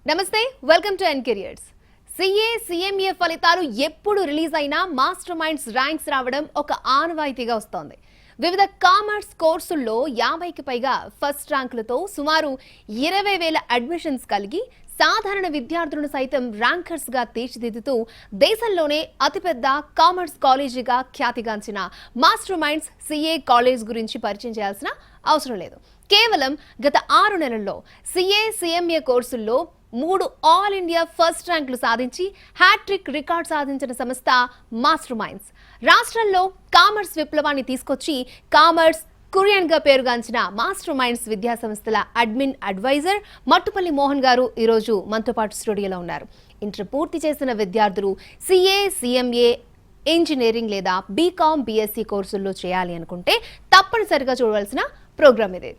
నమస్తే, welcome to ఎన్కెరియర్స్. CA CMA ఫలితాలు ఎప్పుడు రిలీజ్ అయినా మాస్టర్ మైండ్స్ ర్యాంక్స్ రావడం ఒక ఆనవాయితీగా వస్తోంది. వివిధ కామర్స్ కోర్సుల్లో 50కి పైగా ఫస్ట్ ర్యాంకులతో సుమారు 20,000 అడ్మిషన్స్ కలిగి సాధారణ విద్యార్థులను సైతం ర్యాంకర్స్ గా తీర్చిదిద్దుతూ దేశంలోనే అతిపెద్ద కామర్స్ కాలేజీగా ఖ్యాతిగాంచిన మాస్టర్ మైండ్స్ సిఏ కాలేజ్ గురించి పరిచయం చేయాల్సిన అవసరం లేదు. కేవలం గత 6 నెలల్లో సిఏ సిఎంఏ కోర్సుల్లో 3 ఆల్ ఇండియా ఫస్ట్ ర్యాంకులు సాధించి హ్యాట్రిక్ రికార్డ్ సాధించిన సంస్థ మాస్టర్ మైండ్స్. రాష్ట్రంలో కామర్స్ విప్లవాన్ని తీసుకొచ్చి కామర్స్ కురియన్ గా పేరుగాంచిన మాస్టర్ మైండ్స్ విద్యా సంస్థల అడ్మిన్ అడ్వైజర్ మట్టుపల్లి మోహన్ గారు ఈరోజు మనతో పాటు స్టూడియోలో ఉన్నారు. ఇంటర్ పూర్తి చేసిన విద్యార్థులు సిఏ సిఎంఏ ఇంజనీరింగ్ లేదా బీకామ్ బీఎస్సీ కోర్సుల్లో చేయాలి అనుకుంటే తప్పనిసరిగా చూడవలసిన ప్రోగ్రామ్ ఇది.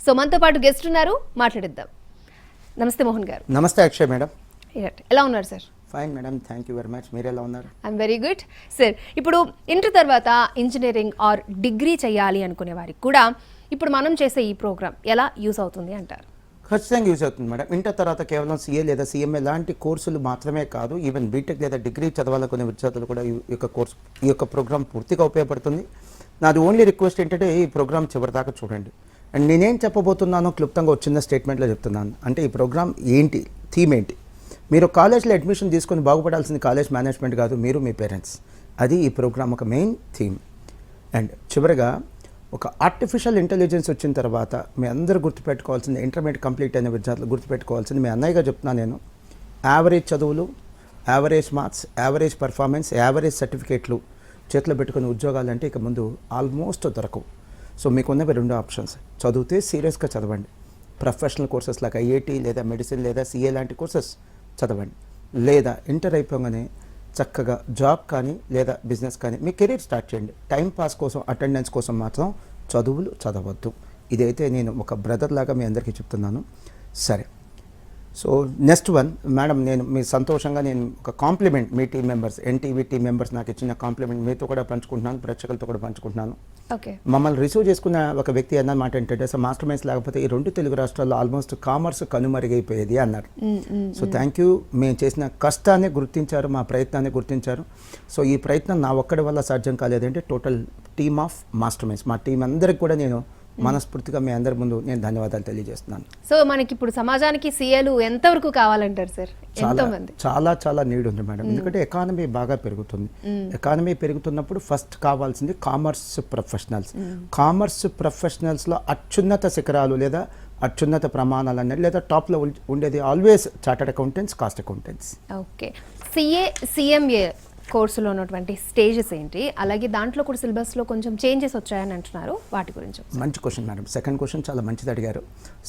సో మనతో పాటు గెస్ట్ ఉన్నారు, మాట్లాడిద్దాం. నమస్తే మోహన్ గారు. నమస్తే అక్షయ్ మేడం. ఎలా ఉన్నారు sir? Fine madam, thank you very much. మీరు ఎలా ఉన్నారు? I'm very good sir. ఇప్పుడు ఇంటర్ తర్వాత ఇంజనీరింగ్ ఆర్ డిగ్రీ చేయాలి అనుకునే వారికి కూడా ఇప్పుడు మనం చేసే ఈ ప్రోగ్రామ్ ఎలా యూస్ అవుతుంది అంటారు? ఖచ్చితంగా యూజ్ అవుతుంది మేడం. ఇంటర్ తర్వాత కేవలం సిఏ లేదా సిఎంఏ లాంటి కోర్సులు మాత్రమే కాదు, ఈవెన్ బీటెక్ లేదా డిగ్రీ చదవాలనుకునే విద్యార్థులు కూడా ఈ యొక్క ప్రోగ్రామ్ పూర్తిగా ఉపయోగపడుతుంది. నాది ఓన్లీ రిక్వెస్ట్ ఏంటంటే ఈ ప్రోగ్రామ్ చివరిదాకా చూడండి. అండ్ నేనేం చెప్పబోతున్నానో క్లుప్తంగా వచ్చిన స్టేట్మెంట్లో చెప్తున్నాను. అంటే ఈ ప్రోగ్రామ్ ఏంటి, థీమ్ ఏంటి. మీరు కాలేజ్లో అడ్మిషన్ తీసుకొని బాగుపడాల్సింది కాలేజ్ మేనేజ్మెంట్ కాదు, మీరు మీ పేరెంట్స్. అది ఈ ప్రోగ్రామ్ ఒక మెయిన్ థీమ్. అండ్ చివరిగా ఒక ఆర్టిఫిషియల్ ఇంటెలిజెన్స్ వచ్చిన తర్వాత మీ అందరూ గుర్తుపెట్టుకోవాల్సింది, ఇంటర్మీడియట్ కంప్లీట్ అయిన విద్యార్థులు గుర్తుపెట్టుకోవాల్సింది, మీ అన్నయ్యగా చెప్తున్నా నేను, యావరేజ్ చదువులు, average marks, average performance, average సర్టిఫికేట్లు చేతిలో పెట్టుకునే ఉద్యోగాలు అంటే ఇక ముందు ఆల్మోస్ట్ దొరకవు. సో మీకున్నవి 2 ఆప్షన్స్. చదివితే సీరియస్గా చదవండి, ప్రొఫెషనల్ కోర్సెస్ లాగా ఐఐటి లేదా మెడిసిన్ లేదా సిఏ లాంటి కోర్సెస్ చదవండి. లేదా ఇంటర్ అయిపోగానే చక్కగా జాబ్ కానీ లేదా బిజినెస్ కానీ మీ కెరీర్ స్టార్ట్ చేయండి. టైం పాస్ కోసం, అటెండెన్స్ కోసం మాత్రం చదువులు చదవద్దు. ఇదైతే నేను ఒక బ్రదర్ లాగా మీ అందరికీ చెప్తున్నాను. సరే, సో నెక్స్ట్ వన్ మేడం, నేను మీ సంతోషంగా నేను ఒక కాంప్లిమెంట్ మీ team members, NTV team members నాకు ఇచ్చిన కాంప్లిమెంట్ మీతో కూడా పంచుకుంటున్నాను, ప్రేక్షకులతో కూడా పంచుకుంటున్నాను. మమ్మల్ని రిసీవ్ చేసుకున్న ఒక వ్యక్తి అన్నమాట ఏంటంటే, అసలు మాస్టర్ మైండ్స్ లేకపోతే ఈ 2 తెలుగు రాష్ట్రాల్లో ఆల్మోస్ట్ కామర్స్ కనుమరుగైపోయేది అన్నారు. So thank you. మేము చేసిన కష్టాన్ని గుర్తించారు, మా ప్రయత్నాన్ని గుర్తించారు. సో ఈ ప్రయత్నం నా ఒక్కడి వల్ల సాధ్యం కాలేదంటే total team of master minds, మా టీం అందరికి కూడా నేను మనస్ఫూర్తిగా మీ అందరి ముందు నేను ధన్యవాదాలు తెలియజేస్తున్నాను. సో మనకి ఇప్పుడు సమాజానికి సీఏలు ఎంతవరకు కావాలంటారు సార్? చాలా చాలా నీడ్ ఉంది మేడం. ఎందుకంటే ఎకానమీ బాగా పెరుగుతుంది. ఎకానమీ పెరుగుతున్నప్పుడు ఫస్ట్ కావాల్సింది కామర్స్ ప్రొఫెషనల్స్. కామర్స్ ప్రొఫెషనల్స్లో అత్యున్నత శిఖరాలు లేదా అత్యున్నత ప్రమాణాలు అనేది లేదా టాప్లో ఉండేది always chartered accountants, cost accountants. Okay, CA CMA కోర్సులో ఉన్నటువంటి స్టేజెస్ ఏంటి, అలాగే దాంట్లో కూడా సిలబస్లో కొంచెం చేంజెస్ వచ్చాయని అంటున్నారు, వాటి గురించి? మంచి క్వశ్చన్ మేడం. సెకండ్ క్వశ్చన్ చాలా మంచిది అడిగారు.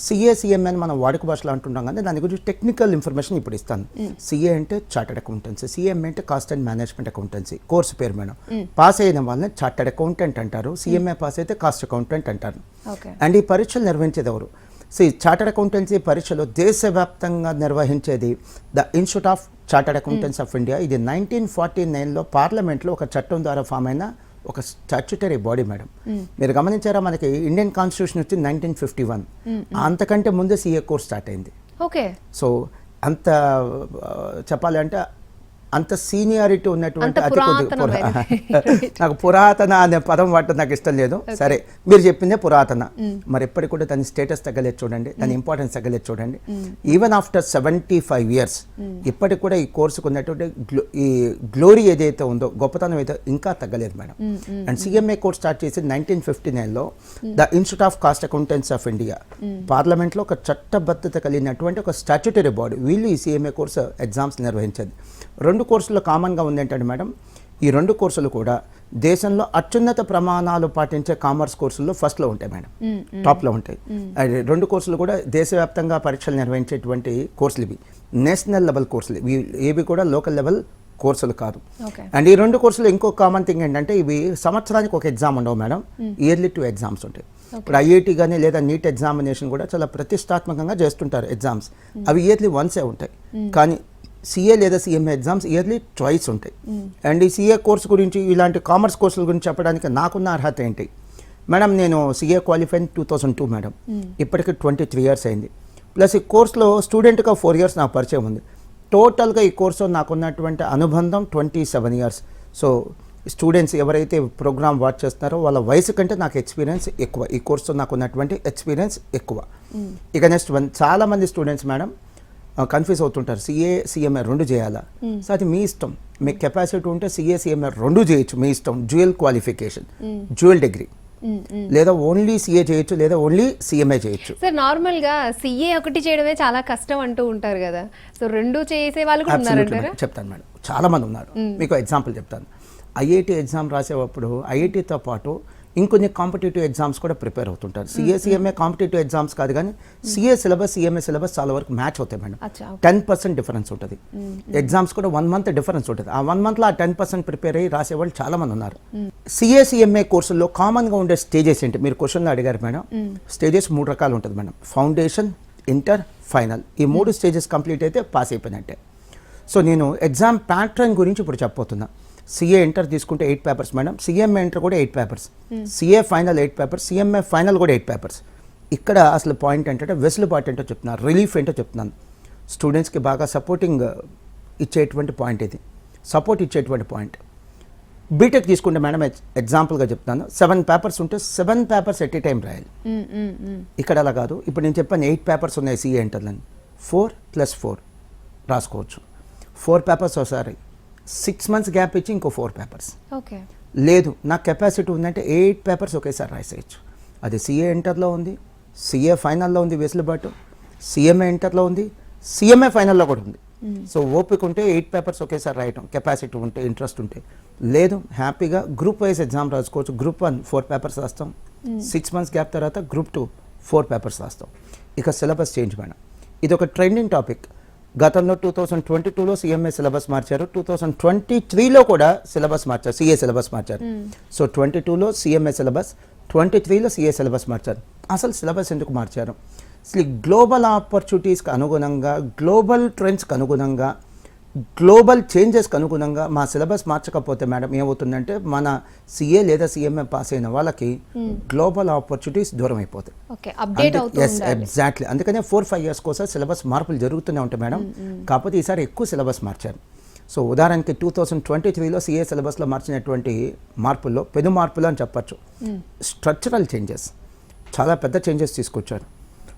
సిఏ సిఎంఏ అని మనం వాడుక భాషలో అంటుంటాం కానీ దాని గురించి టెక్నికల్ ఇన్ఫర్మేషన్ ఇప్పుడు ఇస్తాను. సిఏ అంటే చార్టర్డ్ అకౌంటెన్సీ, సిఎంఏ అంటే cost and management accountancy. Course పేరు మేడం. పాస్ అయిన వాళ్ళని చార్టర్డ్ అకౌంటెంట్ అంటారు, సిఎంఏ పాస్ అయితే కాస్ట్ అకౌంటెంట్ అంటారు. అండ్ ఈ పరీక్షలు నిర్వహించేది ఎవరు? చార్టర్డ్ అకౌంటెన్సీ పరీక్షలు దేశవ్యాప్తంగా నిర్వహించేది the institute of chartered accountants of India. ఇది 1949లో పార్లమెంట్లో ఒక చట్టం ద్వారా ఫామ్ అయిన ఒక స్టాట్యుటరీ బాడీ మేడం. మీరు గమనించారా, మనకి ఇండియన్ కాన్స్టిట్యూషన్ వచ్చింది 1951. అంతకంటే ముందే సిఏ కోర్స్ స్టార్ట్ అయింది. ఓకే, సో అంత చెప్పాలి అంటే అంత సీనియారిటీ ఉన్నటువంటి అతి కొద్ది నాకు పురాతన అనే పదం వాడటం నాకు ఇష్టం లేదు. సరే, మీరు చెప్పిందే పురాతన. మరి ఎప్పటికి కూడా దాని స్టేటస్ తగ్గలేదు చూడండి, దాని ఇంపార్టెన్స్ తగ్గలేదు చూడండి. ఈవెన్ ఆఫ్టర్ 75 years ఇప్పటికి కూడా ఈ కోర్సుకు ఉన్నటువంటి ఈ గ్లోరీ ఏదైతే ఉందో, గొప్పతనం అయితే ఇంకా తగ్గలేదు madam. And CMA course start చేసి 1959లో the institute of cost accountants of India పార్లమెంట్లో ఒక చట్టబద్ధత కలిగినటువంటి ఒక స్టాట్యుటరీ బాడీ. వీళ్ళు ఈ సిఎంఏ కోర్సు ఎగ్జామ్స్ నిర్వహించేది. 2 కోర్సుల్లో కామన్గా ఉంది ఏంటంటే మేడం, ఈ 2 కోర్సులు కూడా దేశంలో అత్యున్నత ప్రమాణాలు పాటించే కామర్స్ కోర్సుల్లో ఫస్ట్లో ఉంటాయి మేడం, టాప్లో ఉంటాయి. 2 కోర్సులు కూడా దేశవ్యాప్తంగా పరీక్షలు నిర్వహించేటువంటి కోర్సులు. ఇవి నేషనల్ లెవెల్ కోర్సులు, ఇవి ఏవి కూడా లోకల్ లెవెల్ కోర్సులు కాదు. అండ్ ఈ 2 కోర్సులు ఇంకో కామన్ థింగ్ ఏంటంటే, ఇవి సంవత్సరానికి ఒక ఎగ్జామ్ ఉండవు మేడం, ఇయర్లీ 2 ఎగ్జామ్స్ ఉంటాయి. ఇప్పుడు ఐఐటి కానీ లేదా నీట్ ఎగ్జామినేషన్ కూడా చాలా ప్రతిష్టాత్మకంగా చేస్తుంటారు ఎగ్జామ్స్, అవి ఇయర్లీ వన్సే ఉంటాయి. కానీ సిఏ లేదా సిఎంఏ ఎగ్జామ్స్ ఇయర్లీ ట్వైస్ ఉంటాయి. అండ్ ఈ సిఏ కోర్సు గురించి, ఇలాంటి కామర్స్ కోర్సుల గురించి చెప్పడానికి నాకున్న అర్హత ఏంటి మేడం? నేను సిఏ క్వాలిఫైన్ 2002 మేడం, ఇప్పటికి 23 years అయింది. ప్లస్ ఈ కోర్సులో స్టూడెంట్గా 4 ఇయర్స్ నాకు పరిచయం ఉంది. టోటల్గా ఈ కోర్సులో నాకున్నటువంటి అనుబంధం 27 ఇయర్స్. సో స్టూడెంట్స్ ఎవరైతే ప్రోగ్రామ్ వాచ్ చేస్తున్నారో వాళ్ళ వయసు కంటే నాకు ఎక్స్పీరియన్స్ ఎక్కువ, ఈ కోర్సులో నాకు ఉన్నటువంటి ఎక్స్పీరియన్స్ ఎక్కువ. ఇక నెక్స్ట్ చాలా మంది స్టూడెంట్స్ మేడం కన్ఫ్యూజ్ అవుతుంటారు, సిఏ సిఎంఏ 2 చేయాలా? సో అది మీ ఇష్టం, మీకు కెపాసిటీ ఉంటే సిఏ సిఎంఏ 2 చేయొచ్చు, మీ ఇష్టం. డ్యూయల్ క్వాలిఫికేషన్, డ్యూయల్ డిగ్రీ, లేదా ఓన్లీ సిఏ చేయొచ్చు, లేదా ఓన్లీ సిఎంఏ చేయొచ్చు. సార్ నార్మల్ గా సిఏ ఒకటి చేయడమే చాలా కష్టం అంటూ ఉంటారు కదా, సో 2 చేసే వాళ్ళు కూడా ఉన్నారంటారా? చెప్తాను మేడం, చాలా మంది ఉన్నారు. మీకు ఎగ్జాంపుల్ చెప్తాను. ఐఐటి ఎగ్జామ్ రాసేటప్పుడు ఐఐటితో పాటు ఇంకొన్ని కాంపిటేటివ్ ఎగ్జామ్స్ కూడా ప్రిపేర్ అవుతుంటారు. సిఏ సిఎంఏ కాంపిటేటివ్ ఎగ్జామ్స్ కాదు, కానీ సిఏ సిలబస్ సిఎంఏ సిలబస్ చాలా వరకు మ్యాచ్ అవుతాయి మేడం. 10% డిఫరెన్స్ ఉంటుంది. ఎగ్జామ్స్ కూడా 1 మంత్ డిఫరెన్స్ ఉంటుంది. ఆ 1 మంత్లో ఆ 10% ప్రిపేర్ అయ్యి రాసేవాళ్ళు చాలా మంది ఉన్నారు. సిఏ సిఎంఏ కోర్సుల్లో కామన్గా ఉండే స్టేజెస్ ఏంటి? మీరు క్వశ్చన్లో అడిగారు మేడం. స్టేజెస్ 3 రకాలు ఉంటుంది మేడం. Foundation, inter, final. ఈ 3 స్టేజెస్ కంప్లీట్ అయితే పాస్ అయిపోయినట్టే. సో నేను ఎగ్జామ్ ప్యాటర్న్ గురించి ఇప్పుడు చెప్పబోతున్నా. సిఏ ఇంటర్ తీసుకుంటే 8 పేపర్స్ మేడం, సిఎంఏ ఇంటర్ కూడా 8 papers, CA final 8 papers, CMA final కూడా 8 పేపర్స్. ఇక్కడ అసలు పాయింట్ ఏంటంటే వెసులుబాటు ఏంటో చెప్తున్నాను, రిలీఫ్ ఏంటో చెప్తున్నాను. స్టూడెంట్స్కి బాగా సపోర్టింగ్ ఇచ్చేటువంటి పాయింట్ ఇది, సపోర్ట్ ఇచ్చేటువంటి పాయింట్. బీటెక్ తీసుకుంటే మేడం ఎగ్జాంపుల్గా చెప్తాను, 7 పేపర్స్ ఉంటే 7 పేపర్స్ ఎట్ ఏ టైం రాయాలి. ఇక్కడ అలా కాదు. ఇప్పుడు నేను చెప్పాను 8 పేపర్స్ ఉన్నాయి సిఏ ఇంటర్లని, 4+4 రాసుకోవచ్చు. 4 పేపర్స్ ఒకసారి, 6 మంత్స్ గ్యాప్ ఇచ్చి ఇంకో 4 పేపర్స్. ఓకే, లేదు నాకు కెపాసిటీ ఉందంటే 8 పేపర్స్ ఒకేసారి రాసేయచ్చు. అది సిఏ ఇంటర్లో ఉంది, సిఏ ఫైనల్లో ఉంది వెసులుబాటు, సిఎంఏ ఇంటర్లో ఉంది, సిఎంఏ ఫైనల్లో కూడా ఉంది. సో ఓపిక ఉంటే 8 పేపర్స్ ఒకేసారి రాయటం, కెపాసిటీ ఉంటే, ఇంట్రెస్ట్ ఉంటే. లేదు హ్యాపీగా గ్రూప్ వైజ్ ఎగ్జామ్ రాసుకోవచ్చు. గ్రూప్ 1 4 పేపర్స్ రాస్తాం, 6 మంత్స్ గ్యాప్ తర్వాత గ్రూప్ 2 4 పేపర్స్ రాస్తాం. ఇక సిలబస్ చేంజ్ మేడం, ఇది ఒక ట్రెండింగ్ టాపిక్. గతంలో 2022లో సిఎంఏ సిలబస్ మార్చారు, 2023లో కూడా సిలబస్ మార్చారు, సిఏ సిలబస్ మార్చారు. సో 22లో సిఎంఏ సిలబస్, 23లో సిఏ సిలబస్ మార్చారు. అసలు సిలబస్ ఎందుకు మార్చారు? అసలు గ్లోబల్ ఆపర్చునిటీస్కి అనుగుణంగా, గ్లోబల్ ట్రెండ్స్కి అనుగుణంగా, గ్లోబల్ చేంజెస్కి అనుగుణంగా మా సిలబస్ మార్చకపోతే మేడం ఏమవుతుందంటే మన సిఏ లేదా సిఎంఏ పాస్ అయిన వాళ్ళకి గ్లోబల్ ఆపర్చునిటీస్ దూరం అయిపోతాయి. ఎగ్జాక్ట్లీ. అందుకనే 4-5 ఇయర్స్ కోసం సిలబస్ మార్పులు జరుగుతూనే ఉంటాయి మేడం. కాకపోతే ఈసారి ఎక్కువ సిలబస్ మార్చారు. సో ఉదాహరణకి 2023లో సిఏ సిలబస్లో మార్చినటువంటి మార్పుల్లో పెను మార్పులు అని చెప్పచ్చు. స్ట్రక్చరల్ చేంజెస్, చాలా పెద్ద చేంజెస్ తీసుకొచ్చారు.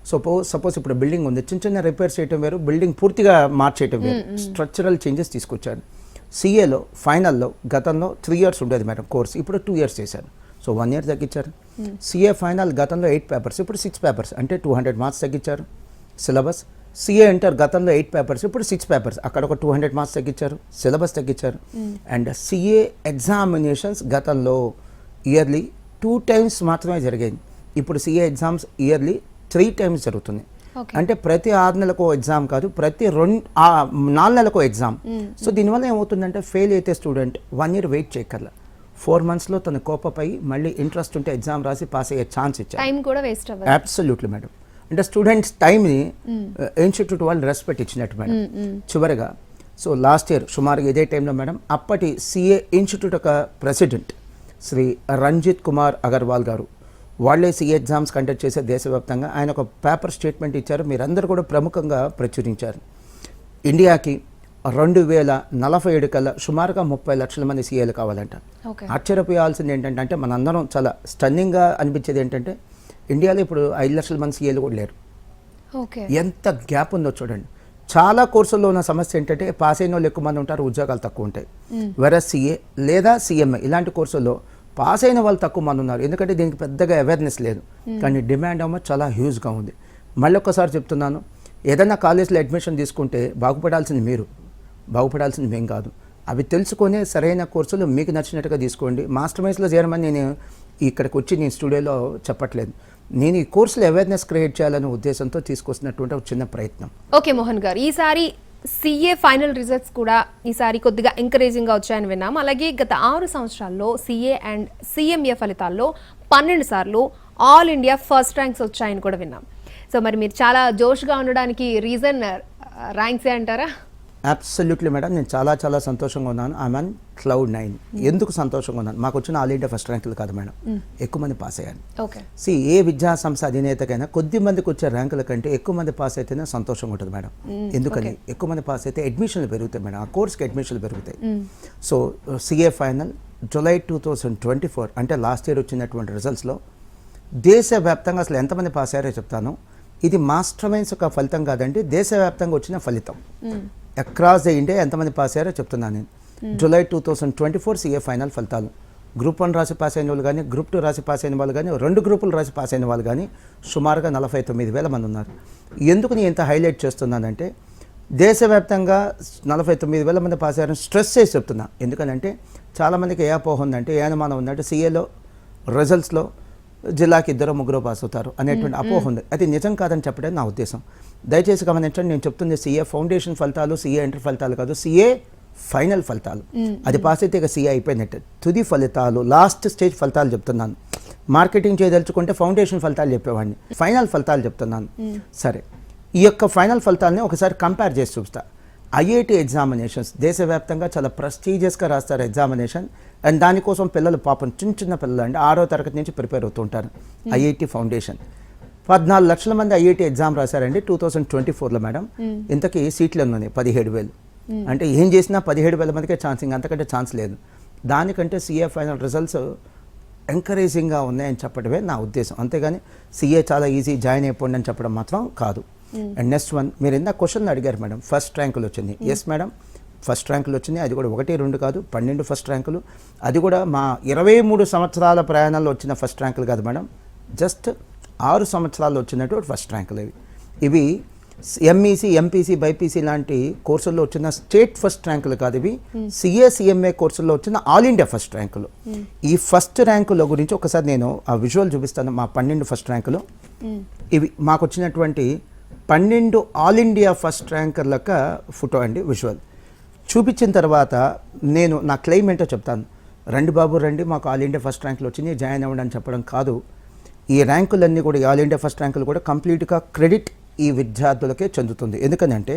సపోజ్ ఇప్పుడు బిల్డింగ్ ఉంది, చిన్న చిన్న రిపేర్ చేయటం వేరు, బిల్డింగ్ పూర్తిగా మార్చేయటం వేరు. స్ట్రక్చరల్ చేంజెస్ తీసుకొచ్చారు. సిఏలో ఫైనల్లో గతంలో 3 ఇయర్స్ ఉండేది మేడం కోర్స్, ఇప్పుడు 2 ఇయర్స్ చేశారు. సో 1 ఇయర్ తగ్గించారు. సిఏ ఫైనల్ గతంలో 8 పేపర్స్, ఇప్పుడు 6 పేపర్స్, అంటే 200 మార్క్స్ తగ్గించారు సిలబస్. సిఏ ఇంటర్ గతంలో 8 పేపర్స్, ఇప్పుడు 6 పేపర్స్, అక్కడ ఒక 200 మార్క్స్ తగ్గించారు, సిలబస్ తగ్గించారు. అండ్ సిఏ ఎగ్జామినేషన్స్ గతంలో ఇయర్లీ 2 టైమ్స్ మాత్రమే జరిగాయి, ఇప్పుడు సిఏ ఎగ్జామ్స్ ఇయర్లీ 3 టైమ్స్ జరుగుతుంది. అంటే ప్రతి 6 నెలలకు ఎగ్జామ్ కాదు, ప్రతి 4 నెలలకు ఎగ్జామ్. సో దీనివల్ల ఏమవుతుందంటే ఫెయిల్ అయితే స్టూడెంట్ 1 ఇయర్ వెయిట్ చేయగల, 4 మంత్స్లో తన కోపపై మళ్ళీ ఇంట్రెస్ట్ ఉంటే ఎగ్జామ్ రాసి పాస్ అయ్యే ఛాన్స్ ఇచ్చారు. టైం కూడా వేస్ట్ అవ్వదు. Absolutely madam. అంటే స్టూడెంట్స్ టైంని ఇన్స్టిట్యూట్ వాళ్ళు రెస్పెక్ట్ ఇచ్చినట్టు మేడం. చివరిగా సో లాస్ట్ ఇయర్ సుమారుగా ఇదే టైంలో మేడం అప్పటి సిఏ ఇన్స్టిట్యూట్ యొక్క ప్రెసిడెంట్ శ్రీ రంజిత్ కుమార్ అగర్వాల్ గారు, వాళ్ళే సిఏ ఎగ్జామ్స్ కండక్ట్ చేసే దేశవ్యాప్తంగా, ఆయన ఒక పేపర్ స్టేట్మెంట్ ఇచ్చారు, మీరందరూ కూడా ప్రముఖంగా ప్రచురించారు. ఇండియాకి 2047 కల్లా సుమారుగా 30 లక్షల మంది సిఏలు కావాలంట. ఆశ్చర్యపోయాల్సింది ఏంటంటే, అంటే మనందరం చాలా స్టన్నింగ్గా అనిపించేది ఏంటంటే ఇండియాలో ఇప్పుడు 5 లక్షల మంది సిఏలు కూడా లేరు. ఎంత గ్యాప్ ఉందో చూడండి. చాలా కోర్సుల్లో ఉన్న సమస్య ఏంటంటే పాస్ అయిన వాళ్ళు ఎక్కువ మంది ఉంటారు, ఉద్యోగాలు తక్కువ ఉంటాయి. వేరే సిఏ లేదా సిఎంఏ ఇలాంటి కోర్సుల్లో పాస్ అయిన వాళ్ళు తక్కువ మంది ఉన్నారు, ఎందుకంటే దీనికి పెద్దగా అవేర్నెస్ లేదు. కానీ డిమాండ్ ఏమో చాలా హ్యూజ్గా ఉంది. మళ్ళీ ఒక్కసారి చెప్తున్నాను, ఏదైనా కాలేజ్లో అడ్మిషన్ తీసుకుంటే బాగుపడాల్సింది మీరు, బాగుపడాల్సింది మేము కాదు. అవి తెలుసుకొని సరైన కోర్సులు మీకు నచ్చినట్టుగా తీసుకోండి. మాస్టర్ మైండ్స్లో చేరమని నేను ఇక్కడికి వచ్చి నేను స్టూడియోలో చెప్పట్లేదు, నేను ఈ కోర్సులో అవేర్నెస్ క్రియేట్ చేయాలనే ఉద్దేశంతో తీసుకొస్తున్నటువంటి ఒక చిన్న ప్రయత్నం. ఓకే మోహన్ గారు, ఈసారి సిఏ ఫైనల్ రిజల్ట్స్ కూడా ఈసారి కొద్దిగా ఎంకరేజింగ్గా వచ్చాయని విన్నాం. అలాగే గత 6 సంవత్సరాల్లో సిఏ అండ్ సిఎంఏ ఫలితాల్లో 12 సార్లు ఆల్ ఇండియా ఫస్ట్ ర్యాంక్స్ వచ్చాయని కూడా విన్నాం. సో మరి మీరు చాలా జోష్గా ఉండడానికి రీజన్ ర్యాంక్సే అంటారా? అబ్సల్యూట్లీ మేడం, నేను చాలా చాలా సంతోషంగా ఉన్నాను. ఐఎమ్ Cloud9 ఎందుకు సంతోషంగా ఉన్నాను, మాకు వచ్చిన ఆల్ ఇండియా ఫస్ట్ ర్యాంకులు కాదు మేడం, ఎక్కువ మంది పాస్ అయ్యాను. ఓకే. ఏ విద్యా సంస్థ అధినేతకైనా కొద్ది మందికి వచ్చే ర్యాంకుల కంటే ఎక్కువ మంది పాస్ అయితేనే సంతోషంగా ఉంటుంది మేడం. ఎందుకని ఎక్కువ మంది పాస్ అయితే అడ్మిషన్లు పెరుగుతాయి మేడం, ఆ కోర్స్కి అడ్మిషన్లు పెరుగుతాయి. సో సిఏ ఫైనల్ జూలై 2024 అంటే లాస్ట్ ఇయర్ వచ్చినటువంటి రిజల్ట్స్లో దేశవ్యాప్తంగా అసలు ఎంతమంది పాస్ అయ్యారో చెప్తాను. ఇది మాస్టర్ మైండ్స్ ఒక ఫలితం కాదండి, దేశవ్యాప్తంగా వచ్చిన ఫలితం. అక్రాస్ ద ఇండియా ఎంతమంది పాస్ అయ్యారో చెప్తున్నాను నేను. జూలై 2024 సిఏ ఫైనల్ ఫలితాలు. గ్రూప్ 1 రాసి పాస్ అయిన వాళ్ళు కానీ, గ్రూప్ 2 రాసి పాస్ అయిన వాళ్ళు కానీ, 2 గ్రూపులు రాసి పాస్ అయిన వాళ్ళు కానీ సుమారుగా 49,000 మంది ఉన్నారు. ఎందుకు నేను ఇంత హైలైట్ చేస్తున్నానంటే దేశవ్యాప్తంగా 49,000 మంది పాస్ అయ్యారని స్ట్రెస్ చేసి చెప్తున్నా. ఎందుకనంటే చాలామందికి ఏ అపోహ ఉందంటే, ఏ అనుమానం ఉందంటే సిఏలో రిజల్ట్స్లో జిల్లాకి 2-3 పాస్ అవుతారు అనేటువంటి అపోహ ఉంది. అది నిజం కాదని చెప్పడం నా ఉద్దేశం. దయచేసి గమనించండి, నేను చెప్తుంది సిఏ ఫౌండేషన్ ఫలితాలు, సిఏ ఎంటర్ ఫలితాలు కాదు, సిఏ ఫైనల్ ఫలితాలు. అది పాస్ అయితే ఇక సిఏ అయిపోయినట్టు. తుది ఫలితాలు, లాస్ట్ స్టేజ్ ఫలితాలు చెప్తున్నాను. మార్కెటింగ్ చేయదలుచుకుంటే ఫౌండేషన్ ఫలితాలు చెప్పేవాడిని, ఫైనల్ ఫలితాలు చెప్తున్నాను. సరే, ఈ యొక్క ఫైనల్ ఫలితాలని ఒకసారి కంపేర్ చేసి చూపిస్తా. ఐఐటి ఎగ్జామినేషన్స్ దేశవ్యాప్తంగా చాలా ప్రెస్టీజియస్గా రాస్తారు ఎగ్జామినేషన్. అండ్ దానికోసం పిల్లలు పాపం చిన్న పిల్లలు అండి 6వ తరగతి నుంచి ప్రిపేర్ అవుతుంటారు. ఐఐటి ఫౌండేషన్ 14 లక్షల మంది ఐఐటి ఎగ్జామ్ రాశారండి 2024లో మేడం. ఇంతకీ సీట్లు ఉన్నాయి 17,000. అంటే ఏం చేసినా 17,000 మందికే ఛాన్స్, ఇంకా అంతకంటే ఛాన్స్ లేదు. దానికంటే సిఏ ఫైనల్ రిజల్ట్స్ ఎంకరేజింగ్గా ఉన్నాయని చెప్పడమే నా ఉద్దేశం, అంతేగాని సిఏ చాలా ఈజీ జాయిన్ అయిపోండి అని చెప్పడం మాత్రం కాదు. అండ్ నెక్స్ట్ వన్, మీరు ఇందా క్వశ్చన్ అడిగారు మేడం, ఫస్ట్ ర్యాంకులు వచ్చింది. ఎస్ మేడం, ఫస్ట్ ర్యాంకులు వచ్చినాయి. అది కూడా 1-2 కాదు, 12 ఫస్ట్ ర్యాంకులు. అది కూడా మా 23 సంవత్సరాల ప్రయాణంలో వచ్చిన ఫస్ట్ ర్యాంకులు కాదు మేడం, జస్ట్ 6 సంవత్సరాల్లో వచ్చినట్టు ఫస్ట్ ర్యాంకులు ఇవి ఎంఈసీ, ఎంపీసీ, బైపీసీ లాంటి కోర్సుల్లో వచ్చిన స్టేట్ ఫస్ట్ ర్యాంకులు కాదు ఇవి. సిఏ, సిఎంఏ కోర్సుల్లో వచ్చిన ఆల్ ఇండియా ఫస్ట్ ర్యాంకులు. ఈ ఫస్ట్ ర్యాంకుల గురించి ఒకసారి నేను ఆ విజువల్ చూపిస్తాను. మా 12 ఫస్ట్ ర్యాంకులు ఇవి. మాకు వచ్చినటువంటి 12 ఆల్ ఇండియా ఫస్ట్ ర్యాంకర్లక ఫోటో అండి, విజువల్ చూపించిన తర్వాత నేను నా క్లెయిమ్ ఏంటో చెప్తాను. రండి బాబు రండి, మాకు ఆల్ ఇండియా ఫస్ట్ ర్యాంకులు వచ్చినాయి, జాయిన్ అవ్వండి అని చెప్పడం కాదు. ఈ ర్యాంకులన్నీ కూడా, ఆల్ ఇండియా ఫస్ట్ ర్యాంకులు కూడా కంప్లీట్గా క్రెడిట్ ఈ విద్యార్థులకే చెందుతుంది. ఎందుకంటే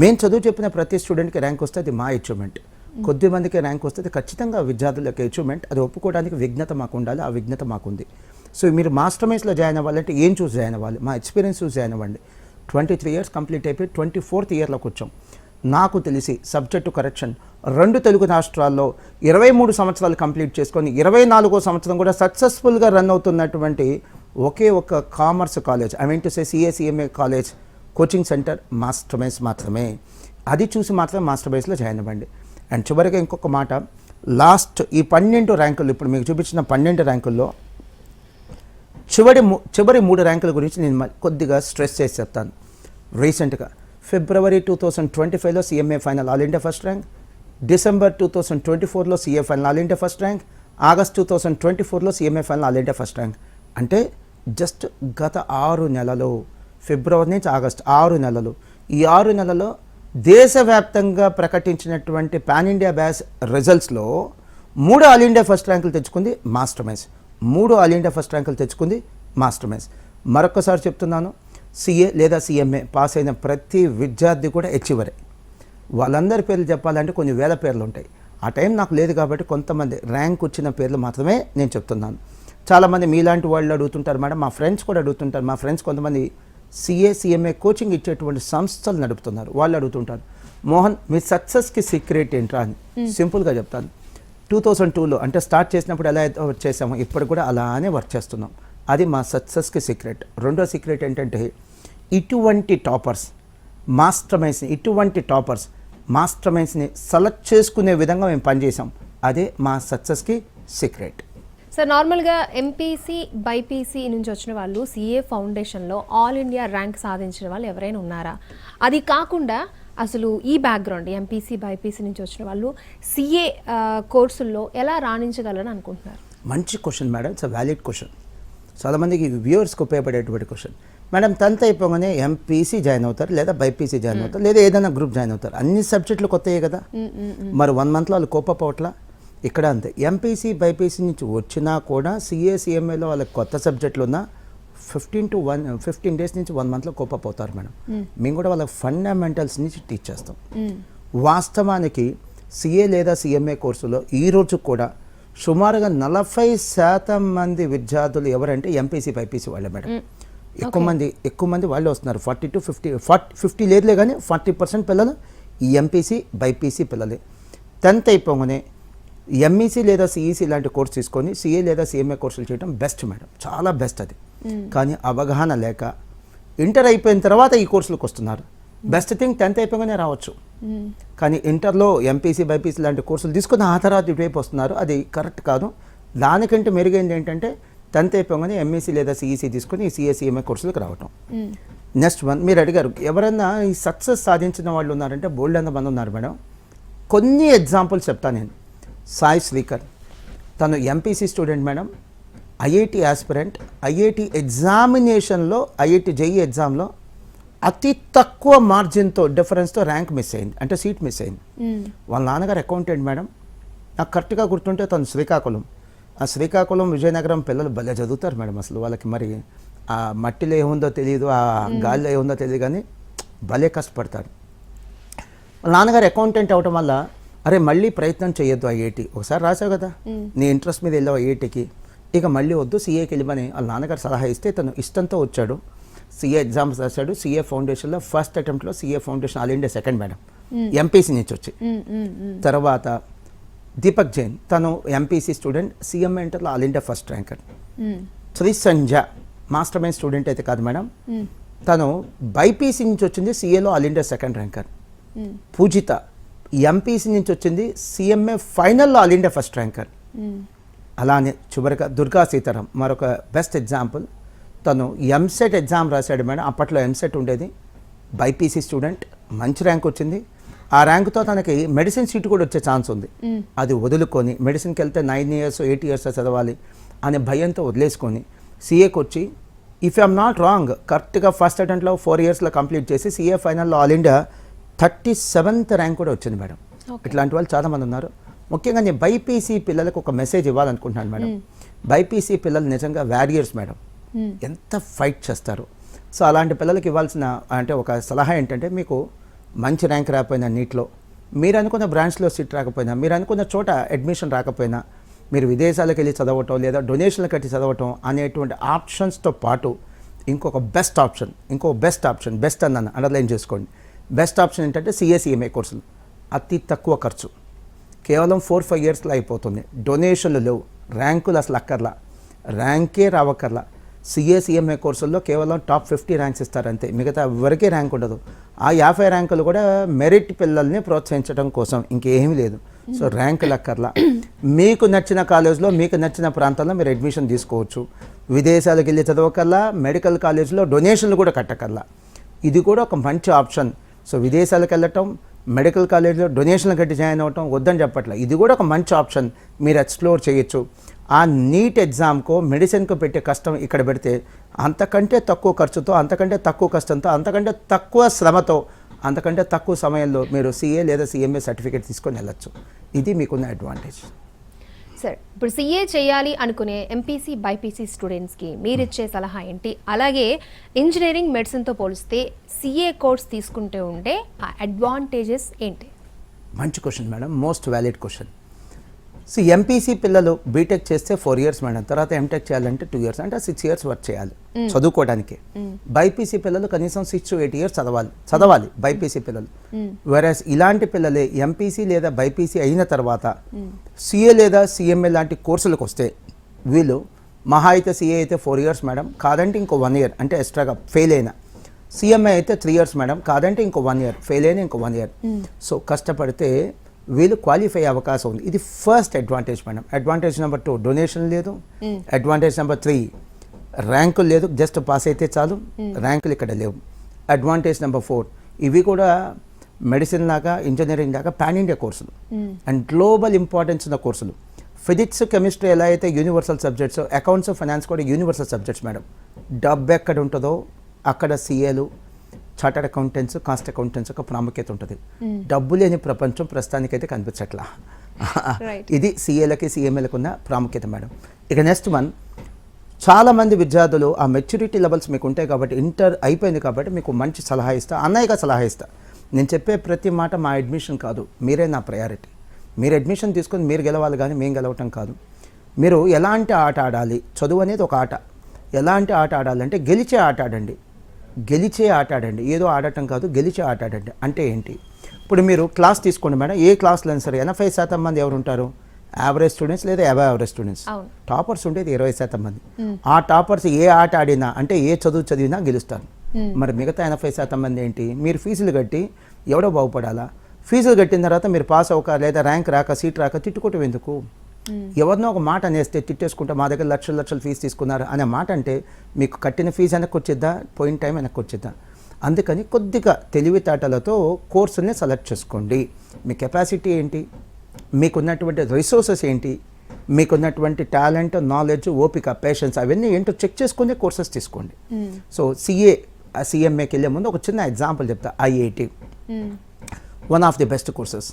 మేము చదువు చెప్పిన ప్రతి స్టూడెంట్కి ర్యాంక్ వస్తే అది మా అచీవ్మెంట్, కొద్ది మందికి ర్యాంక్ వస్తే అది ఖచ్చితంగా విద్యార్థులకి అచీవ్మెంట్. అది ఒప్పుకోవడానికి విజ్ఞత మాకు ఉండాలి, ఆ విజ్ఞత మాకుంది. సో మీరు మాస్టర్ మైండ్స్లో జాయిన్ అవ్వాలంటే ఏం చూసి జాయిన్ అవ్వాలి? మా ఎక్స్పీరియన్స్ చూసి జాయిన్ అవ్వండి. 23 ఇయర్స్ కంప్లీట్ అయిపోయి 24th ఇయర్లోకి వచ్చాం. నాకు తెలిసి సబ్జెక్టు కరెక్షన్ 2 తెలుగు రాష్ట్రాల్లో 23 సంవత్సరాలు కంప్లీట్ చేసుకొని 24వ సంవత్సరం కూడా సక్సెస్ఫుల్గా రన్ అవుతున్నటువంటి ఒకే ఒక commerce college, I mean to say CA college coaching centre master minds మాత్రమే. అది చూసి మాత్రమే మాస్టర్ మైండ్స్లో జాయిన్ అవ్వండి. అండ్ చివరిగా ఇంకొక మాట, లాస్ట్ ఈ 12 ర్యాంకులు, ఇప్పుడు మీకు చూపించిన 12 ర్యాంకుల్లో చివరి 3 ర్యాంకుల గురించి నేను కొద్దిగా స్ట్రెస్ చేసి చెప్తాను. రీసెంట్గా ఫిబ్రవరి 2025లో CMA final all India first rank, December 2024లో CA final all India first rank, August 2024లో CMA final all India first rank. అంటే జస్ట్ గత 6 నెలలు, ఫిబ్రవరి నుంచి ఆగస్ట్ 6 నెలలు, ఈ 6 నెలలో దేశవ్యాప్తంగా ప్రకటించినటువంటి పాన్ ఇండియా బ్యాచ్ రిజల్ట్స్లో 3 ఆల్ ఇండియా ఫస్ట్ ర్యాంకులు తెచ్చుకుంది master minds, 3 all India first ర్యాంకులు తెచ్చుకుంది మాస్టర్ మైండ్స్. మరొకసారి చెప్తున్నాను, సిఏ లేదా సిఎంఏ పాస్ అయిన ప్రతి విద్యార్థి కూడా అచీవరే. వాళ్ళందరి పేర్లు చెప్పాలంటే కొన్ని వేల పేర్లు ఉంటాయి. ఆ టైం నాకు లేదు కాబట్టి కొంతమంది ర్యాంక్ వచ్చిన పేర్లు మాత్రమే నేను చెప్తున్నాను. చాలామంది మీలాంటి వాళ్ళు అడుగుతుంటారు మేడం, మా ఫ్రెండ్స్ కూడా అడుగుతుంటారు. మా ఫ్రెండ్స్ కొంతమంది సిఏ, సిఎంఏ కోచింగ్ ఇచ్చేటువంటి సంస్థలు నడుపుతున్నారు. వాళ్ళు అడుగుతుంటారు, మోహన్ మీ సక్సెస్కి సీక్రెట్ ఏంట్రా అని. సింపుల్గా చెప్తాను, 2002లో అంటే స్టార్ట్ చేసినప్పుడు ఎలా వర్క్ చేసామో ఇప్పుడు కూడా అలానే వర్క్ చేస్తున్నాం. అది మా సక్సెస్కి సీక్రెట్. రెండో సీక్రెట్ ఏంటంటే ఇటువంటి టాపర్స్ మాస్టర్ మైండ్స్ని సెలెక్ట్ చేసుకునే విధంగా మేము పనిచేసాం. అదే మా సక్సెస్కి సీక్రెట్. సార్, నార్మల్గా ఎంపీసీ, బైపీసీ నుంచి వచ్చిన వాళ్ళు సిఏ ఫౌండేషన్లో ఆల్ ఇండియా ర్యాంక్ సాధించిన వాళ్ళు ఎవరైనా ఉన్నారా? అది కాకుండా అసలు ఈ బ్యాక్గ్రౌండ్ ఎంపీసీ, బైపీసీ నుంచి వచ్చిన వాళ్ళు సిఏ కోర్సుల్లో ఎలా రాణించగలరని అనుకుంటున్నారు? మంచి question madam, it's a valid question. చాలామందికి వ్యూవర్స్కి ఉపయోగపడేటువంటి క్వశ్చన్. మేడం 10th అయిపోగానే ఎంపీసీ జాయిన్ అవుతారు, లేదా బైపీసీ జాయిన్ అవుతారు, లేదా ఏదైనా గ్రూప్ జాయిన్ అవుతారు. అన్ని సబ్జెక్టులు కొత్తయే కదా, మరి 1 monthలో వాళ్ళు కోపపోవట్లా? ఇక్కడ అంతే. ఎంపీసీ, బైపీసీ నుంచి వచ్చినా కూడా సిఏ, సిఎంఏలో వాళ్ళకి కొత్త సబ్జెక్టులు ఉన్నా 15 days నుంచి 1 monthలో కోపప్ అవుతారు మేడం. మేము కూడా వాళ్ళకి ఫండమెంటల్స్ నుంచి టీచ్ చేస్తాం. వాస్తవానికి సిఏ లేదా సిఎంఏ కోర్సులో ఈరోజు కూడా సుమారుగా 40% మంది విద్యార్థులు ఎవరంటే ఎంపీసీ బైపీసీ వాళ్ళే మేడం. ఎక్కువ మంది వాళ్ళే వస్తున్నారు. 40 to 50 లేదులే కానీ 40% పిల్లలు ఈ ఎంపీసీ బైపీసీ పిల్లలే. 10th అయిపోగానే ఎంఈసీ లేదా సిఈసీ లాంటి కోర్సు తీసుకొని సిఏ లేదా సిఎంఏ కోర్సులు చేయడం బెస్ట్ మేడం, చాలా బెస్ట్ అది. కానీ అవగాహన లేక ఇంటర్ అయిపోయిన తర్వాత ఈ కోర్సులకు వస్తున్నారు. బెస్ట్ థింగ్ 10th అయిపోగానే రావచ్చు, కానీ ఇంటర్లో ఎంపీసీ బైపీసీ లాంటి కోర్సులు తీసుకుని ఆ తర్వాత ఇటువైపు వస్తున్నారు. అది కరెక్ట్ కాదు. దానికంటే మెరుగైంది ఏంటంటే 10th అయిపోగానే ఎంఈసీ లేదా సిఈసీ తీసుకుని ఈ సిఏ సిఎంఏ కోర్సులకు రావటం. నెక్స్ట్ వన్, మీరు అడిగారు ఎవరన్నా ఈ సక్సెస్ సాధించిన వాళ్ళు ఉన్నారంటే బోల్డ్ అంత మంది ఉన్నారు మేడం. కొన్ని ఎగ్జాంపుల్స్ చెప్తాను నేను. సాయి శ్రీకర్, తను MPC student madam, IIT aspirant. IIT ఎగ్జామినేషన్లో ఐఐటి జేఈ ఎగ్జామ్లో అతి తక్కువ మార్జిన్తో డిఫరెన్స్తో ర్యాంక్ మిస్ అయింది, అంటే సీట్ మిస్ అయింది. వాళ్ళ నాన్నగారు అకౌంటెంట్ మేడం. నాకు కరెక్ట్గా గుర్తుంటే తను శ్రీకాకుళం. ఆ శ్రీకాకుళం విజయనగరం పిల్లలు భలే చదువుతారు మేడం. అసలు వాళ్ళకి మరి ఆ మట్టిలో ఏముందో తెలియదు, ఆ గాలిలో ఏముందో తెలియదు, కానీ భలే కష్టపడతారు. వాళ్ళ నాన్నగారు అకౌంటెంట్ అవటం వల్ల అరే మళ్ళీ ప్రయత్నం చేయొద్దు, ఐఐటి ఒకసారి రాసావు కదా, నీ ఇంట్రెస్ట్ మీద వెళ్ళావు ఐఐటికి, ఇక మళ్ళీ వద్దు సిఏకి వెళ్ళమని వాళ్ళ నాన్నగారు సలహా ఇస్తే తను ఇష్టంతో వచ్చాడు. సిఏ ఎగ్జామ్స్ రాశాడు. సిఏ ఫౌండేషన్లో ఫస్ట్ అటెంప్ట్లో CA foundation all India second madam, MPC నుంచి వచ్చి. తర్వాత దీపక్ జైన్, తను ఎంపీసీ స్టూడెంట్, సిఎంఏ ఇంటర్లో all India first ranker. Shri Sanja master mind student అయితే కాదు మేడం, తను బైపీసీ నుంచి వచ్చింది, సిఏలో ఆల్ ఇండియా సెకండ్ ర్యాంకర్. పూజిత ఎంపీసీ నుంచి వచ్చింది, సిఎంఏ ఫైనల్లో ఆల్ ఇండియా ఫస్ట్ ర్యాంకర్. అలానే చివరిగా దుర్గా సీతారాం మరొక బెస్ట్ ఎగ్జాంపుల్. తను ఎంసెట్ ఎగ్జామ్ రాశాడు మేడం. అప్పట్లో ఎంసెట్ ఉండేది, బైపీసీ స్టూడెంట్, మంచి ర్యాంక్ వచ్చింది. ఆ ర్యాంకుతో తనకి మెడిసిన్ సీట్ కూడా వచ్చే ఛాన్స్ ఉంది. అది వదులుకొని మెడిసిన్కి వెళ్తే 9 years 8 years చదవాలి అనే భయంతో వదిలేసుకొని సిఏకి వచ్చి, ఇఫ్ ఐఎమ్ నాట్ రాంగ్ కరెక్ట్గా ఫస్ట్ అటెంప్ట్లో 4 yearsలో కంప్లీట్ చేసి సిఏ ఫైనల్లో ఆల్ ఇండియా 37th ర్యాంక్ కూడా వచ్చింది మేడం. ఇట్లాంటి వాళ్ళు చాలామంది ఉన్నారు. ముఖ్యంగా నేను బైపీసీ పిల్లలకు ఒక మెసేజ్ ఇవ్వాలనుకుంటున్నాను మేడం. బైపీసీ పిల్లలు నిజంగా వారియర్స్ మేడం, ఎంత ఫైట్ చేస్తారు. సో అలాంటి పిల్లలకి ఇవ్వాల్సిన అంటే ఒక సలహా ఏంటంటే, మీకు మంచి ర్యాంక్ రాకపోయినా నీట్లో, మీరు అనుకున్న బ్రాంచ్లో సీట్ రాకపోయినా, మీరు అనుకున్న చోట అడ్మిషన్ రాకపోయినా, మీరు విదేశాలకు వెళ్ళి చదవటం లేదా డొనేషన్లు కట్టి చదవటం అనేటువంటి ఆప్షన్స్తో పాటు ఇంకొక బెస్ట్ ఆప్షన్ బెస్ట్ అన్న అండర్లైన్ చేసుకోండి. బెస్ట్ ఆప్షన్ ఏంటంటే సిఏ/సిఎంఏ కోర్సులు. అతి తక్కువ ఖర్చు, కేవలం 4-5 yearsలో అయిపోతుంది. డొనేషన్లు లేవు, ర్యాంకులు అసలు అక్కర్లా, ర్యాంకే రావక్కర్లా. సిఏ/సిఎంఏ కోర్సుల్లో కేవలం టాప్ 50 ర్యాంక్స్ ఇస్తారంతే, మిగతా ఎవరికే ర్యాంక్ ఉండదు. ఆ 50 ర్యాంకులు కూడా మెరిట్ పిల్లల్ని ప్రోత్సహించడం కోసం, ఇంకేమీ లేదు. సో ర్యాంకులు అక్కర్లా. మీకు నచ్చిన కాలేజ్లో మీకు నచ్చిన ప్రాంతాల్లో మీరు అడ్మిషన్ తీసుకోవచ్చు. విదేశాలకు వెళ్ళి చదవకల్లా, మెడికల్ కాలేజ్లో డొనేషన్లు కూడా కట్టకల్లా. ఇది కూడా ఒక మంచి ఆప్షన్. సో విదేశాలకు వెళ్ళటం, మెడికల్ కాలేజ్లో డొనేషన్లు కట్టి జాయిన్ అవ్వటం వద్దని చెప్పట్లే, ఇది కూడా ఒక మంచి ఆప్షన్, మీరు ఎక్స్ప్లోర్ చేయొచ్చు. ఆ నీట్ ఎగ్జామ్కో మెడిసిన్కో పెట్టే కష్టం ఇక్కడ పెడితే, అంతకంటే తక్కువ ఖర్చుతో, అంతకంటే తక్కువ కష్టంతో, అంతకంటే తక్కువ శ్రమతో, అంతకంటే తక్కువ సమయంలో మీరు సిఏ లేదా సిఎంఏ సర్టిఫికేట్ తీసుకొని వెళ్ళచ్చు. ఇది మీకున్న అడ్వాంటేజ్. సార్, ఇప్పుడు సిఏ చేయాలి అనుకునే ఎంపీసీ బైపీసీ స్టూడెంట్స్కి మీరు ఇచ్చే సలహా ఏంటి? అలాగే ఇంజనీరింగ్ మెడిసిన్తో పోలిస్తే సిఏ కోర్స్ తీసుకుంటే ఉండే ఆ అడ్వాంటేజెస్ ఏంటి? మంచి question madam, most valid question. So MPC పిల్లలు బీటెక్ చేస్తే 4 years మేడం, తర్వాత ఎంటెక్ చేయాలంటే 2 years, అంటే 6 years వర్క్ చేయాలి చదువుకోవడానికి. బైపీసీ పిల్లలు కనీసం 6 to 8 years చదవాలి బైపీసీ పిల్లలు. వెరస్ ఇలాంటి పిల్లలే ఎంపీసీ లేదా బైపీసీ అయిన తర్వాత సిఏ లేదా సిఎంఏ లాంటి కోర్సులకు వస్తే, వీళ్ళు మహా అయితే సిఏ అయితే 4 years మేడం, కాదంటే ఇంకో 1 year, అంటే ఎక్స్ట్రాగా ఫెయిల్ అయినా. సిఎంఏ అయితే 3 years మేడం, కాదంటే ఇంకో 1 year, ఫెయిల్ అయినా ఇంకో 1 year. సో కష్టపడితే వీళ్ళు క్వాలిఫై అయ్యే అవకాశం ఉంది. ఇది first advantage madam. Advantage number 2 donation లేదు. అడ్వాంటేజ్ నెంబర్ 3 ర్యాంకులు లేదు, జస్ట్ పాస్ అయితే చాలు, ర్యాంకులు ఇక్కడ లేవు. అడ్వాంటేజ్ నెంబర్ 4 ఇవి కూడా మెడిసిన్ లాగా, ఇంజనీరింగ్ లాగా పాన్ ఇండియా కోర్సులు అండ్ గ్లోబల్ ఇంపార్టెన్స్ ఉన్న కోర్సులు. ఫిజిక్స్, కెమిస్ట్రీ ఎలా అయితే యూనివర్సల్ సబ్జెక్ట్స్, అకౌంట్స్, ఫైనాన్స్ కూడా యూనివర్సల్ సబ్జెక్ట్స్ మేడం. డబ్బు ఎక్కడ ఉంటుందో అక్కడ సిఏలు, చార్టర్డ్ అకౌంటెంట్స్, కాస్ట్ అకౌంటెంట్స్ ఒక ప్రాముఖ్యత ఉంటుంది. డబ్బు లేని ప్రపంచం ప్రస్తుతానికైతే కనిపించట్లా. ఇది సిఏలకి సిఎంఏలకు ఉన్న ప్రాముఖ్యత మేడం. ఇక నెక్స్ట్ వన్, చాలామంది విద్యార్థులు ఆ మెచ్యూరిటీ లెవెల్స్ మీకు ఉంటాయి కాబట్టి, ఇంటర్ అయిపోయింది కాబట్టి మీకు మంచి సలహా ఇస్తా, అన్నయ్యగా సలహా ఇస్తా. నేను చెప్పే ప్రతి మాట మా అడ్మిషన్ కాదు, మీరే నా ప్రయారిటీ. మీరు అడ్మిషన్ తీసుకొని మీరు గెలవాలి కానీ మేము గెలవటం కాదు. మీరు ఎలాంటి ఆట ఆడాలి, చదువు అనేది ఒక ఆట. ఎలాంటి ఆట ఆడాలంటే గెలిచే ఆట ఆడండి, గెలిచే ఆట ఆడండి, ఏదో ఆడటం కాదు, గెలిచే ఆట ఆడండి. అంటే ఏంటి, ఇప్పుడు మీరు క్లాస్ తీసుకోండి మేడం, ఏ క్లాస్లో అయినా సరే 80% మంది ఎవరు ఉంటారు, యావరేజ్ స్టూడెంట్స్ లేదా అబవ్ యావరేజ్ స్టూడెంట్స్. టాపర్స్ ఉండేది 20% మంది. ఆ టాపర్స్ ఏ ఆట ఆడినా అంటే ఏ చదువు చదివినా గెలుస్తారు. మరి మిగతా 80% మంది ఏంటి, మీరు ఫీజులు కట్టి ఎవడో బాగుపడాలా, ఫీజులు కట్టిన తర్వాత మీరు పాస్ అవ్వక లేదా ర్యాంక్ రాక సీట్ రాక తిట్టుకోవటం ఎందుకు? ఎవరినో ఒక మాట అనేస్తే తిట్టేసుకుంటే మా దగ్గర లక్షలు లక్షలు ఫీజు తీసుకున్నారు అనే మాట అంటే మీకు కట్టిన ఫీజు వెనక్కి వచ్చిద్దా, పోయిన టైం వెనక్కి వచ్చిద్దా? అందుకని కొద్దిగా తెలివితేటలతో కోర్సుని సెలెక్ట్ చేసుకోండి. మీ కెపాసిటీ ఏంటి, మీకున్నటువంటి రిసోర్సెస్ ఏంటి, మీకున్నటువంటి టాలెంట్, నాలెడ్జ్, ఓపిక, పేషెన్స్ అవన్నీ ఏంటో చెక్ చేసుకునే కోర్సెస్ తీసుకోండి. సో సిఎంఏకి వెళ్ళే ముందు ఒక చిన్న ఎగ్జాంపుల్ చెప్తా. IIT one of the best courses.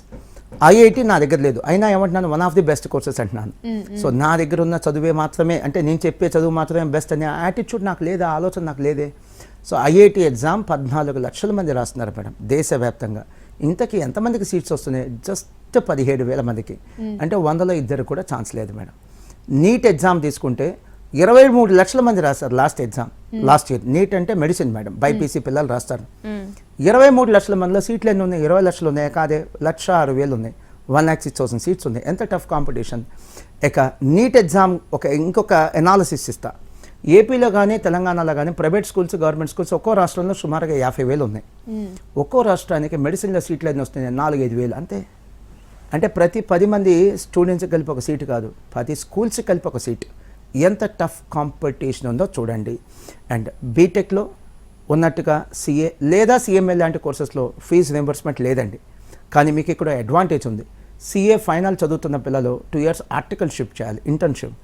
IIT నా దగ్గర లేదు, అయినా ఏమంటున్నాను, one of the best courses అంటున్నాను. సో నా దగ్గర ఉన్న చదువే మాత్రమే, అంటే నేను చెప్పే చదువు మాత్రమే బెస్ట్ అనే యాటిట్యూడ్ నాకు లేదా, ఆలోచన నాకు లేదే. సో ఐఐటి ఎగ్జామ్ 14 లక్షల మంది రాస్తున్నారు మేడం దేశవ్యాప్తంగా. ఇంతకీ ఎంతమందికి సీట్స్ వస్తున్నాయి? జస్ట్ 17,000 మందికి. అంటే 100లో 2 కూడా ఛాన్స్ లేదు మేడం. నీట్ ఎగ్జామ్ తీసుకుంటే 23 లక్షల మంది రాస్తారు లాస్ట్ ఇయర్. నీట్ అంటే మెడిసిన్ మేడం, బైపీసీ పిల్లలు రాస్తారు. 23 లక్షల మందిలో సీట్లు ఎన్ని ఉన్నాయి? 20 లక్షలు ఉన్నాయి కాదే, 1,06,000 ఉన్నాయి, 1,06,000 సీట్స్ ఉన్నాయి. ఎంత టఫ్ కాంపిటీషన్. ఇక నీట్ ఎగ్జామ్ ఇంకొక ఎనాలిసిస్ ఇస్తా. ఏపీలో కానీ తెలంగాణలో కానీ ప్రైవేట్ స్కూల్స్, గవర్నమెంట్ స్కూల్స్ ఒక్కో రాష్ట్రంలో సుమారుగా 50,000 ఉన్నాయి. ఒక్కో రాష్ట్రానికి మెడిసిన్లో సీట్లు ఎన్ని వస్తున్నాయి? 4-5 వేలు అంతే. అంటే ప్రతి 10 మంది స్టూడెంట్స్కి కలిపి ఒక సీటు కాదు, 10 స్కూల్స్కి కలిపి ఒక సీట్. ఎంత టఫ్ కాంపిటీషన్ ఉందో చూడండి. అండ్ బీటెక్లో ఉన్నట్టుగా సిఏ లేదా సిఎంఏ లాంటి కోర్సెస్లో ఫీజు రింబర్స్మెంట్ లేదండి. కానీ మీకు ఇక్కడ అడ్వాంటేజ్ ఉంది. సిఏ ఫైనల్ చదువుతున్న పిల్లలు 2 years ఆర్టికల్షిప్ చేయాలి, ఇంటర్న్షిప్.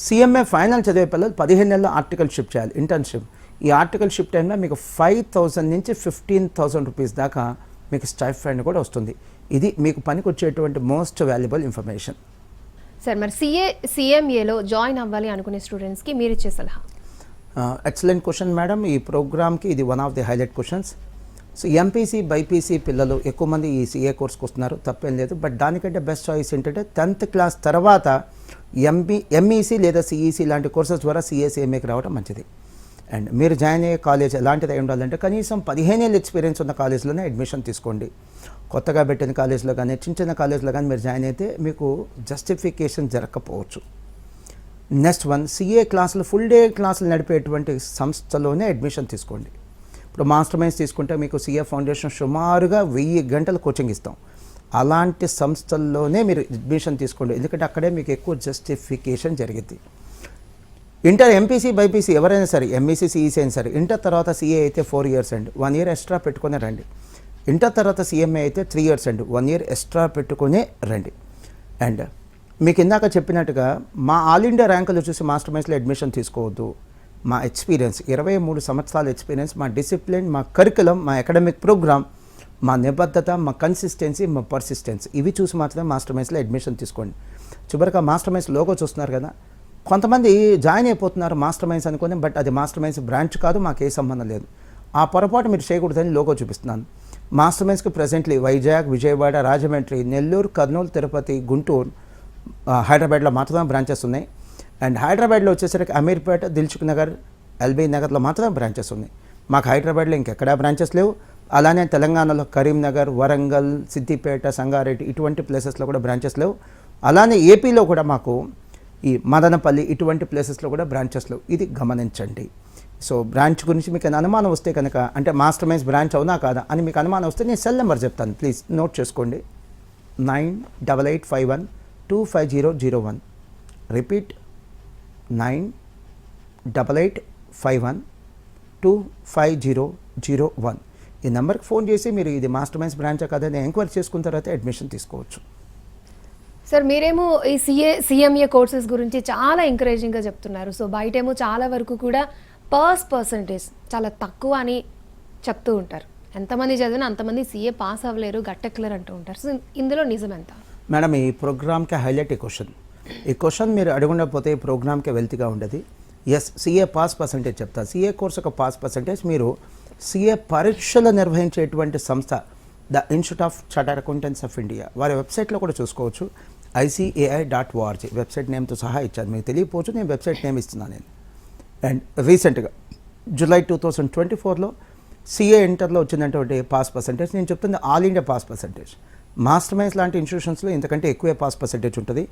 సిఎంఏ ఫైనల్ చదివే పిల్లలు 15 నెలల్లో ఆర్టికల్షిప్ చేయాలి, ఇంటర్న్షిప్. ఈ ఆర్టికల్షిప్ టైంలో మీకు 5,000 నుంచి 15,000 రూపీస్ దాకా మీకు స్టైఫండ్ కూడా వస్తుంది. ఇది మీకు పనికి వచ్చేటువంటి మోస్ట్ వాల్యుబుల్ ఇన్ఫర్మేషన్. సార్ మరి సిఎంఏలో జాయిన్ అవ్వాలి అనుకునే స్టూడెంట్స్కి మీరు ఇచ్చే సలహా? Excellent question madam. ఈ ప్రోగ్రామ్కి ఇది one of the highlight questions. So MPC BiPC పిల్లలు ఎక్కువ మంది ఈ సిఏ కోర్స్కి వస్తున్నారు, తప్పేం లేదు. బట్ దానికంటే బెస్ట్ చాయిస్ ఏంటంటే 10th క్లాస్ తర్వాత ఎంఈసీ లేదా సిఈసీ లాంటి కోర్సెస్ ద్వారా సిఏకి రావడం మంచిది. అండ్ మీరు జాయిన్ అయ్యే కాలేజ్ ఎలాంటిది అయి ఉండాలంటే కనీసం 15 ఏళ్ళ ఎక్స్పీరియన్స్ ఉన్న కాలేజ్లోనే అడ్మిషన్ తీసుకోండి. కొత్తగా పెట్టిన కాలేజ్లో కానీ చిన్న కాలేజ్లో కానీ మీరు జాయిన్ అయితే మీకు జస్టిఫికేషన్ జరగకపోవచ్చు. నెక్స్ట్ వన్, సిఏ క్లాసులు ఫుల్ డే క్లాసులు నడిపేటువంటి సంస్థలోనే అడ్మిషన్ తీసుకోండి. ఇప్పుడు మాస్టర్ మైండ్స్ తీసుకుంటే మీకు సిఏ ఫౌండేషన్ సుమారుగా 1000 గంటలు కోచింగ్ ఇస్తాం. అలాంటి సంస్థల్లోనే మీరు అడ్మిషన్ తీసుకోండి, ఎందుకంటే అక్కడే మీకు ఎక్కువ జస్టిఫికేషన్ జరిగింది. ఇంటర్ ఎంపీసీ బైపీసీ ఎవరైనా సరే, ఎంఈసీ సిఈసీ అయినా సరే, ఇంటర్ తర్వాత సిఏ అయితే 4 years అండి, 1 year ఎక్స్ట్రా పెట్టుకునే రండి. ఇంటర్ తర్వాత సిఎంఏ అయితే 3 years అండి, 1 year ఎక్స్ట్రా పెట్టుకునే రండి. అండ్ మీకు ఇందాక చెప్పినట్టుగా మా ఆల్ ఇండియా ర్యాంకులు చూసి మాస్టర్ మైండ్స్లో అడ్మిషన్ తీసుకోవద్దు. మా ఎక్స్పీరియన్స్ 23 సంవత్సరాల ఎక్స్పీరియన్స్, మా డిసిప్లిన్, మా కరికులం, మా అకాడమిక్ ప్రోగ్రామ్, మా నిబద్ధత, మా కన్సిస్టెన్సీ, మా పర్సిస్టెన్స్, ఇవి చూసి మాత్రమే మాస్టర్ మైండ్స్లో అడ్మిషన్ తీసుకోండి. చివరిగా మాస్టర్ మైండ్స్ లోగో చూస్తున్నారు కదా, కొంతమంది జాయిన్ అయిపోతున్నారు మాస్టర్ మైండ్స్ అనుకుని, బట్ అది మాస్టర్ మైండ్స్ బ్రాంచ్ కాదు, మాకే సంబంధం లేదు. ఆ పొరపాటు మీరు చేయకూడదని లోగో చూపిస్తున్నాను. మాస్టర్ మైండ్స్కి ప్రెజెంట్లీ వైజాగ్, విజయవాడ, రాజమండ్రి, నెల్లూరు, కర్నూలు, తిరుపతి, గుంటూరు, హైదరాబాద్లో మాత్రమే బ్రాంచెస్ ఉన్నాయి. అండ్ హైదరాబాద్లో వచ్చేసరికి అమీర్పేట, దిల్సుఖ్ నగర్, ఎల్బీ నగర్లో మాత్రమే బ్రాంచెస్ ఉన్నాయి. మాకు హైదరాబాద్లో ఇంకెక్కడా బ్రాంచెస్ లేవు. అలానే తెలంగాణలో కరీంనగర్, వరంగల్, సిద్దిపేట, సంగారెడ్డి ఇటువంటి ప్లేసెస్లో కూడా బ్రాంచెస్ లేవు. అలానే ఏపీలో కూడా మాకు ఈ మదనపల్లి ఇటువంటి ప్లేసెస్లో కూడా బ్రాంచెస్ లేవు. ఇది గమనించండి. సో బ్రాంచ్ గురించి మీకు అనుమానం వస్తే కనుక, అంటే మాస్టర్ మైండ్స్ బ్రాంచ్ అవునా కాదా అని మీకు అనుమానం వస్తే నేను సెల్ నెంబర్ చెప్తాను, ప్లీజ్ నోట్ చేసుకోండి. 9885125001. రిపీట్, 9885125001. ఈ నెంబర్కి ఫోన్ చేసి మీరు ఇది మాస్టర్ మైండ్స్ బ్రాంచా కాదని ఎంక్వైరీ చేసుకున్న తర్వాత అడ్మిషన్ తీసుకోవచ్చు. సార్ మీరేమో ఈ సిఎంఏ కోర్సెస్ గురించి చాలా ఎంకరేజింగ్గా చెప్తున్నారు. సో బయటేమో చాలా వరకు కూడా పర్సంటేజ్ చాలా తక్కువ అని చెప్తూ ఉంటారు. ఎంతమంది చదివినా అంతమంది సిఏ పాస్ అవ్వలేరు, గట్టెక్కలేరు అంటూ ఉంటారు. సో ఇందులో నిజం ఎంత? మేడం, ఈ ప్రోగ్రామ్కి హైలైట్ ఈ క్వశ్చన్ మీరు అడగకపోతే ఈ ప్రోగ్రామ్కి వెల్తీగా ఉండదు. ఎస్, సిఏ పాస్ పర్సంటేజ్ చెప్తా. సిఏ కోర్స్ ఒక పాస్ పర్సంటేజ్ మీరు సిఏ పరీక్షలు నిర్వహించేటువంటి సంస్థ the institute of chartered accountants of India వారి వెబ్సైట్లో కూడా చూసుకోవచ్చు. ICAI.org వెబ్సైట్ నేమ్తో సహా ఇచ్చారు. మీకు తెలియకపోవచ్చు, నేను వెబ్సైట్ నేమ్ ఇస్తున్నాను నేను. అండ్ రీసెంట్గా జూలై 2024లో CA ఇంటర్లో వచ్చినటువంటి పాస్ పర్సంటేజ్, నేను చెప్తుంది all India pass percentage. Master minds లాంటి ఇన్స్టిట్యూషన్స్లో ఇంతకంటే ఎక్కువే పాస్ పర్సంటేజ్ ఉంటుంది.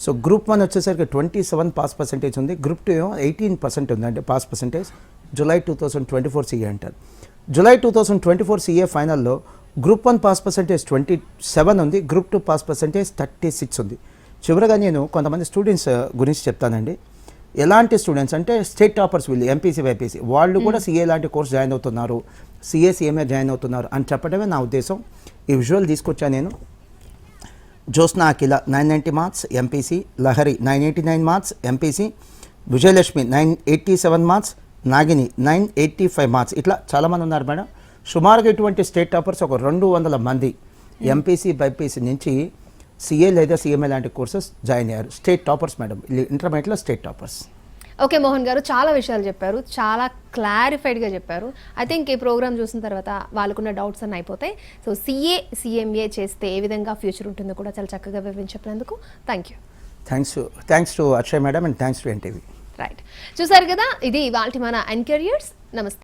సో గ్రూప్ 1 వచ్చేసరికి 27 పాస్ పర్సంటేజ్ ఉంది, గ్రూప్ 2 18% ఉంది అంటే pass percentage. July 2024 CA inter. July 2024 CA ఫైనల్లో గ్రూప్ 1 పాస్ పర్సంటేజ్ 27 ఉంది, గ్రూప్ 2 పాస్ పర్సంటేజ్ 36 ఉంది. చివరగా నేను కొంతమంది స్టూడెంట్స్ గురించి చెప్తానండి. ఎలాంటి స్టూడెంట్స్ అంటే స్టేట్ టాపర్స్ వీళ్ళు MPC BPC వాళ్ళు కూడా CA లాంటి కోర్స్ జాయిన్ అవుతున్నారు, CA CMA జాయిన్ అవుతున్నారు అని చెప్పడమే నా ఉద్దేశం. ఈ విజువల్ తీసుకొచ్చాను నేను. Jyotsna Akhila 990 marks MPC, Lahari 989 marks MPC, Vijayalakshmi 987 marks, Nagini 985 marks. ఇట్లా చాలామంది ఉన్నారు మేడం. సుమారుగా ఇటువంటి స్టేట్ టాపర్స్ ఒక 200 మంది MPC BPC నుంచి CA లేదా CMA లాంటి కోర్సెస్ జాయిన్ అయ్యారు. స్టేట్ టాపర్స్ మేడం, ఇంటర్మీడియట్లో స్టేట్ టాపర్స్. ఓకే మోహన్ గారు, చాలా విషయాలు చెప్పారు, చాలా క్లారిఫైడ్గా చెప్పారు. ఐ థింక్ ఈ ప్రోగ్రామ్ చూసిన తర్వాత వాళ్ళకున్న డౌట్స్ అన్నీ అయిపోతాయి. సో CA CMA చేస్తే ఏ విధంగా ఫ్యూచర్ ఉంటుందో కూడా చాలా చక్కగా వివరించి చెప్పినందుకు thank you. Thanks to Akshay madam and thanks to NTV. Right, చూసారు కదా, ఇది ఇవాల్టి మన ఎన్కరియర్స్. నమస్తే.